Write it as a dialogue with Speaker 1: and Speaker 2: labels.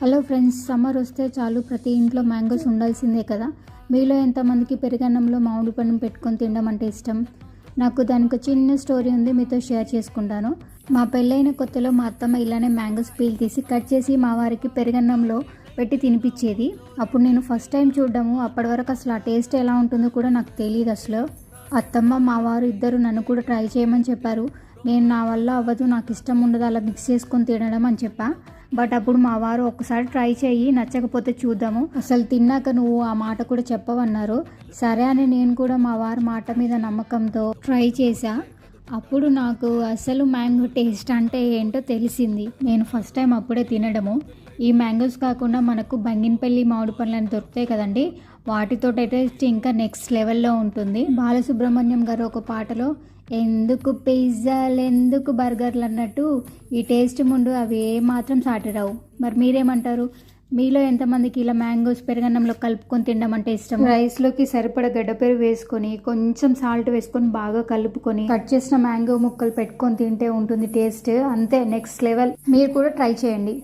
Speaker 1: Hello friends, summer వస్తే చాలు ప్రతి ఇంట్లో మ్యాంగోస్ ఉండాల్సిందే కదా. మీలో ఎంతమందికి పెరుగన్నంలో మామిడి పండును పెట్టుకొని తినడం అంటే ఇష్టం? నాకు దానికి చిన్న స్టోరీ ఉంది, మీతో షేర్ చేసుకుంటాను. మా పెళ్ళైన కొత్తలో మా అత్తమ్మ ఇలానే మ్యాంగోస్ పీల్ తీసి కట్ చేసి మా వారికి పెరుగన్నంలో పెట్టి తినిపించేది. అప్పుడు నేను ఫస్ట్ టైం చూడడము, అప్పటి వరకు అసలు ఆ టేస్ట్ ఎలా ఉంటుందో కూడా నాకు తెలియదు. అసలు అత్తమ్మ మా వారు ఇద్దరు నన్ను కూడా ట్రై చేయమని చెప్పారు. నేను నా వల్ల అవ్వదు, నాకు ఇష్టం ఉండదు అలా మిక్స్ చేసుకొని తినడం అని చెప్పా. బట్ అప్పుడు మా వారు ఒక్కసారి ట్రై చేయి, నచ్చకపోతే చూద్దాము, అసలు తిన్నాక నువ్వు ఆ మాట కూడా చెప్పవన్నారు. సరే అని నేను కూడా మా వారి మాట మీద నమ్మకంతో ట్రై చేశా. అప్పుడు నాకు అసలు మ్యాంగో టేస్ట్ అంటే ఏంటో తెలిసింది. నేను ఫస్ట్ టైం అప్పుడే తినడము. ఈ మ్యాంగోస్ కాకుండా మనకు బంగినపల్లి మామిడి పండ్లు అని దొరుకుతాయి కదండి, వాటితోటైతే ఇంకా నెక్స్ట్ లెవెల్లో ఉంటుంది. బాలసుబ్రహ్మణ్యం గారు ఒక పాటలో ఎందుకు పిజ్జాలు ఎందుకు బర్గర్లు అన్నట్టు ఈ టేస్ట్ ముందు అవి ఏమాత్రం సాటిరావు. మరి మీరేమంటారు? మీలో ఎంతమందికి ఇలా మ్యాంగోస్ పెరుగన్నంలో కలుపుకొని తినడం అంటే ఇష్టం? రైస్లోకి సరిపడ గడ్డ పెరుగు వేసుకొని కొంచెం సాల్ట్ వేసుకొని బాగా కలుపుకొని కట్ చేసిన మ్యాంగో ముక్కలు పెట్టుకొని తింటే ఉంటుంది టేస్ట్ అంతే నెక్స్ట్ లెవెల్. మీరు కూడా ట్రై చేయండి.